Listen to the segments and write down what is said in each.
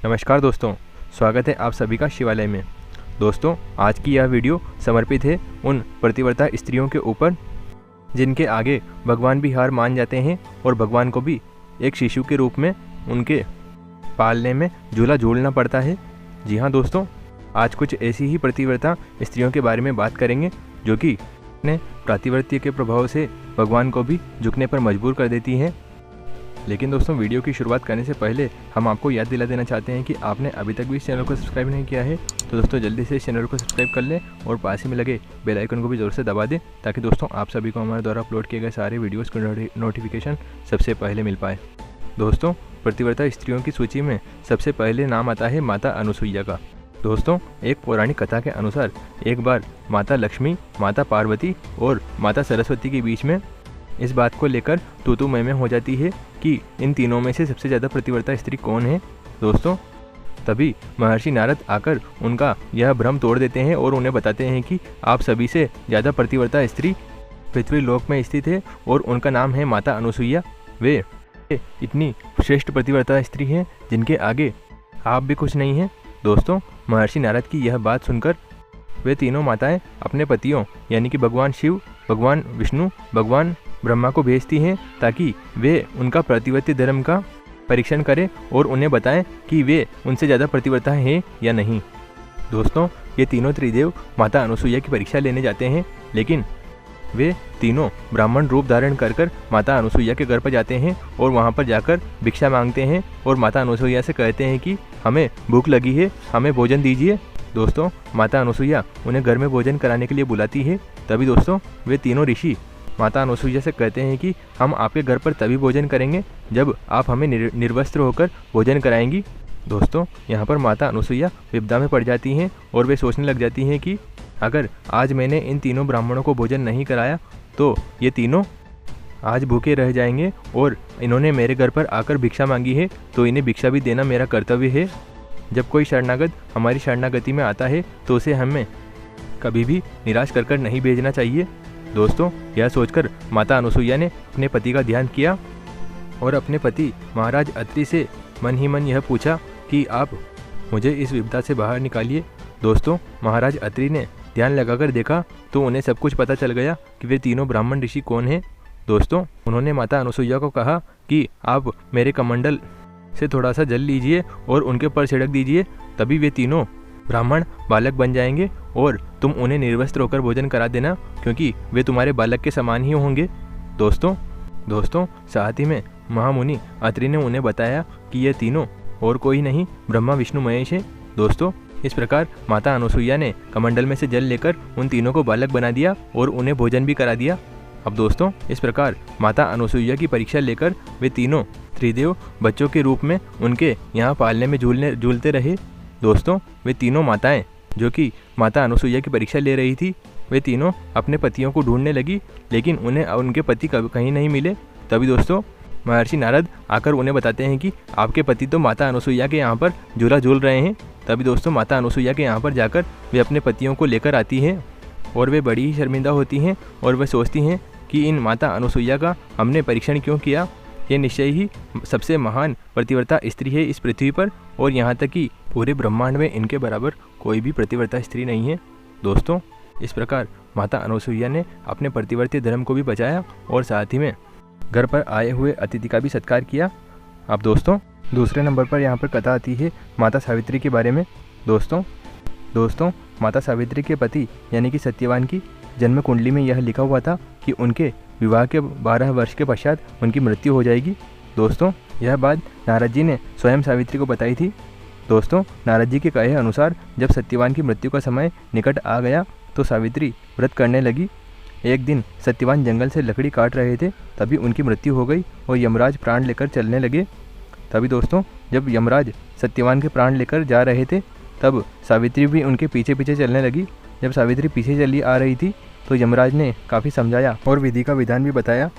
नमस्कार दोस्तों, स्वागत है आप सभी का शिवालय में। दोस्तों, आज की यह वीडियो समर्पित है उन प्रतिव्रता स्त्रियों के ऊपर जिनके आगे भगवान भी हार मान जाते हैं और भगवान को भी एक शिशु के रूप में उनके पालने में झूला झूलना पड़ता है। जी हाँ दोस्तों, आज कुछ ऐसी ही प्रतिव्रता स्त्रियों के बारे में बात करेंगे जो कि अपने प्रतिव्रत्य के प्रभाव से भगवान को भी झुकने पर मजबूर कर देती हैं। लेकिन दोस्तों, वीडियो की शुरुआत करने से पहले हम आपको याद दिला देना चाहते हैं कि आपने अभी तक भी इस चैनल को सब्सक्राइब नहीं किया है तो दोस्तों जल्दी से इस चैनल को सब्सक्राइब कर लें और पास ही में लगे बेल आइकन को भी ज़रूर से दबा दें ताकि दोस्तों आप सभी को हमारे द्वारा अपलोड किए गए सारे वीडियोज़ की नोटिफिकेशन सबसे पहले मिल पाए। दोस्तों, प्रतिव्रता स्त्रियों की सूची में सबसे पहले नाम आता है माता अनुसुईया का। दोस्तों, एक पौराणिक कथा के अनुसार एक बार माता लक्ष्मी, माता पार्वती और माता सरस्वती के बीच में इस बात को लेकर तू मैं हो जाती है कि इन तीनों में से सबसे ज़्यादा प्रतिव्रता स्त्री कौन है। दोस्तों, तभी महर्षि नारद आकर उनका यह भ्रम तोड़ देते हैं और उन्हें बताते हैं कि आप सभी से ज़्यादा प्रतिव्रता स्त्री पृथ्वी लोक में स्थित है और उनका नाम है माता अनुसुईया। वे इतनी श्रेष्ठ प्रतिव्रता स्त्री हैं जिनके आगे आप भी कुछ नहीं हैं। दोस्तों, महर्षि नारद की यह बात सुनकर वे तीनों माताएं अपने पतियों यानी कि भगवान शिव, भगवान विष्णु, भगवान ब्रह्मा को भेजती हैं ताकि वे उनका प्रतिव्रत्य धर्म का परीक्षण करें और उन्हें बताएं कि वे उनसे ज़्यादा प्रतिव्रता हैं या नहीं। दोस्तों, ये तीनों त्रिदेव माता अनुसुईया की परीक्षा लेने जाते हैं, लेकिन वे तीनों ब्राह्मण रूप धारण कर माता अनुसुईया के घर पर जाते हैं और वहाँ पर जाकर भिक्षा मांगते हैं और माता अनुसुईया से कहते हैं कि हमें भूख लगी है, हमें भोजन दीजिए। दोस्तों, माता अनुसुईया उन्हें घर में भोजन कराने के लिए बुलाती है। तभी दोस्तों वे तीनों ऋषि माता अनुसुईया से कहते हैं कि हम आपके घर पर तभी भोजन करेंगे जब आप हमें निर्वस्त्र होकर भोजन कराएंगी। दोस्तों, यहाँ पर माता अनुसुईया विपदा में पड़ जाती हैं और वे सोचने लग जाती हैं कि अगर आज मैंने इन तीनों ब्राह्मणों को भोजन नहीं कराया तो ये तीनों आज भूखे रह जाएंगे और इन्होंने मेरे घर पर आकर भिक्षा मांगी है तो इन्हें भिक्षा भी देना मेरा कर्तव्य है। जब कोई शरणागत हमारी शरणागति में आता है तो उसे हमें कभी भी निराश कर नहीं भेजना चाहिए। दोस्तों, यह सोचकर माता अनुसुईया ने अपने पति का ध्यान किया और अपने पति महाराज अत्रि से मन ही मन यह पूछा कि आप मुझे इस विपदा से बाहर निकालिए। दोस्तों, महाराज अत्रि ने ध्यान लगाकर देखा तो उन्हें सब कुछ पता चल गया कि वे तीनों ब्राह्मण ऋषि कौन हैं। दोस्तों, उन्होंने माता अनुसुईया को कहा कि आप मेरे कमंडल से थोड़ा सा जल लीजिए और उनके ऊपर छिड़क दीजिए, तभी वे तीनों ब्राह्मण बालक बन जाएंगे और तुम उन्हें निर्वस्त्र होकर भोजन करा देना क्योंकि वे तुम्हारे बालक के समान ही होंगे। दोस्तों साथ ही में महामुनि अत्रि ने उन्हें बताया कि ये तीनों और कोई नहीं ब्रह्मा विष्णु महेश है। दोस्तों, इस प्रकार माता अनुसुईया ने कमंडल में से जल लेकर उन तीनों को बालक बना दिया और उन्हें भोजन भी करा दिया। अब दोस्तों, इस प्रकार माता अनुसुईया की परीक्षा लेकर वे तीनों त्रिदेव बच्चों के रूप में उनके यहाँ पालने में झूलते रहे। दोस्तों, वे तीनों माताएं जो कि माता अनुसुईया की परीक्षा ले रही थी, वे तीनों अपने पतियों को ढूंढने लगी, लेकिन उन्हें उनके पति कहीं नहीं मिले। तभी दोस्तों महर्षि नारद आकर उन्हें बताते हैं कि आपके पति तो माता अनुसुईया के यहाँ पर झूला झूल रहे हैं। तभी दोस्तों माता अनुसुईया के यहाँ पर जाकर वे अपने पतियों को लेकर आती हैं और वे बड़ी ही शर्मिंदा होती हैं और वे सोचती हैं कि इन माता अनुसुईया का हमने परीक्षण क्यों किया। ये निश्चय ही सबसे महान प्रतिव्रता स्त्री है इस पृथ्वी पर और यहाँ तक कि पूरे ब्रह्मांड में इनके बराबर कोई भी प्रतिव्रता स्त्री नहीं है। दोस्तों, इस प्रकार माता अनुसुईया ने अपने प्रतिव्रतीय धर्म को भी बचाया और साथ ही में घर पर आए हुए अतिथि का भी सत्कार किया। अब दोस्तों, दूसरे नंबर पर यहाँ पर कथा आती है माता सावित्री के बारे में। दोस्तों माता सावित्री के पति यानी कि सत्यवान की जन्म कुंडली में यह लिखा हुआ था कि उनके विवाह के 12 वर्ष के पश्चात उनकी मृत्यु हो जाएगी। दोस्तों, यह बात नारद जी ने स्वयं सावित्री को बताई थी। दोस्तों, नारद जी के कहे अनुसार जब सत्यवान की मृत्यु का समय निकट आ गया तो सावित्री व्रत करने लगी। एक दिन सत्यवान जंगल से लकड़ी काट रहे थे, तभी उनकी मृत्यु हो गई और यमराज प्राण लेकर चलने लगे। तभी दोस्तों जब यमराज सत्यवान के प्राण लेकर जा रहे थे तब सावित्री भी उनके पीछे पीछे चलने लगी। जब सावित्री पीछे चली आ रही थी तो यमराज ने काफ़ी समझाया और विधि का विधान भी बताया,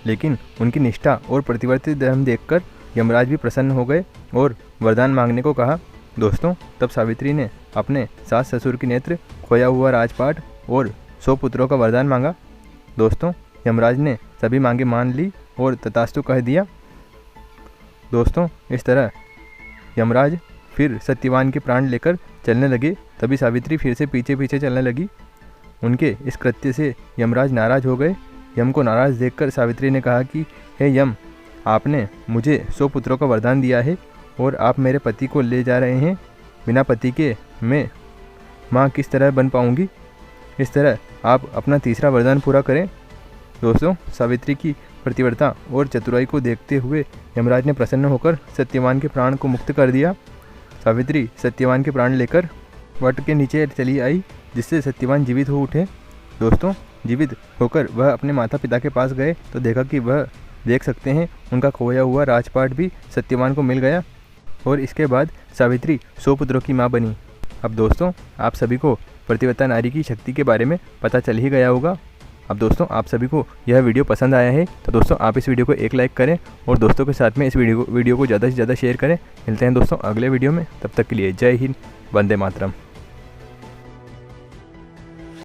लेकिन उनकी निष्ठा और प्रतिवर्ती धर्म देखकर यमराज भी प्रसन्न हो गए और वरदान मांगने को कहा। दोस्तों, तब सावित्री ने अपने सास ससुर के नेत्र, खोया हुआ राजपाट और 100 पुत्रों का वरदान मांगा। दोस्तों, यमराज ने सभी मांगे मान ली और तथास्तु कह दिया। दोस्तों, इस तरह यमराज फिर सत्यवान के प्राण लेकर चलने लगे। तभी सावित्री फिर से पीछे पीछे चलने लगी। उनके इस कृत्य से यमराज नाराज हो गए। यम को नाराज देखकर सावित्री ने कहा कि हे यम, आपने मुझे 100 पुत्रों का वरदान दिया है और आप मेरे पति को ले जा रहे हैं। बिना पति के मैं माँ किस तरह बन पाऊँगी? इस तरह आप अपना तीसरा वरदान पूरा करें। दोस्तों, सावित्री की प्रतिव्रता और चतुराई को देखते हुए यमराज ने प्रसन्न होकर सत्यवान के प्राण को मुक्त कर दिया। सावित्री सत्यवान के प्राण लेकर वट के नीचे चली आई, जिससे सत्यवान जीवित हो उठे। दोस्तों, जीवित होकर वह अपने माता पिता के पास गए तो देखा कि वह देख सकते हैं उनका खोया हुआ राजपाट भी सत्यवान को मिल गया और इसके बाद सावित्री 100 पुत्रों की माँ बनी। अब दोस्तों, आप सभी को प्रतिव्रता नारी की शक्ति के बारे में पता चल ही गया होगा। अब दोस्तों, आप सभी को यह वीडियो पसंद आया है तो दोस्तों आप इस वीडियो को एक लाइक करें और दोस्तों के साथ में इस वीडियो को ज़्यादा से ज़्यादा शेयर करें। मिलते हैं दोस्तों अगले वीडियो में, तब तक के लिए जय हिंद, वंदे मातरम।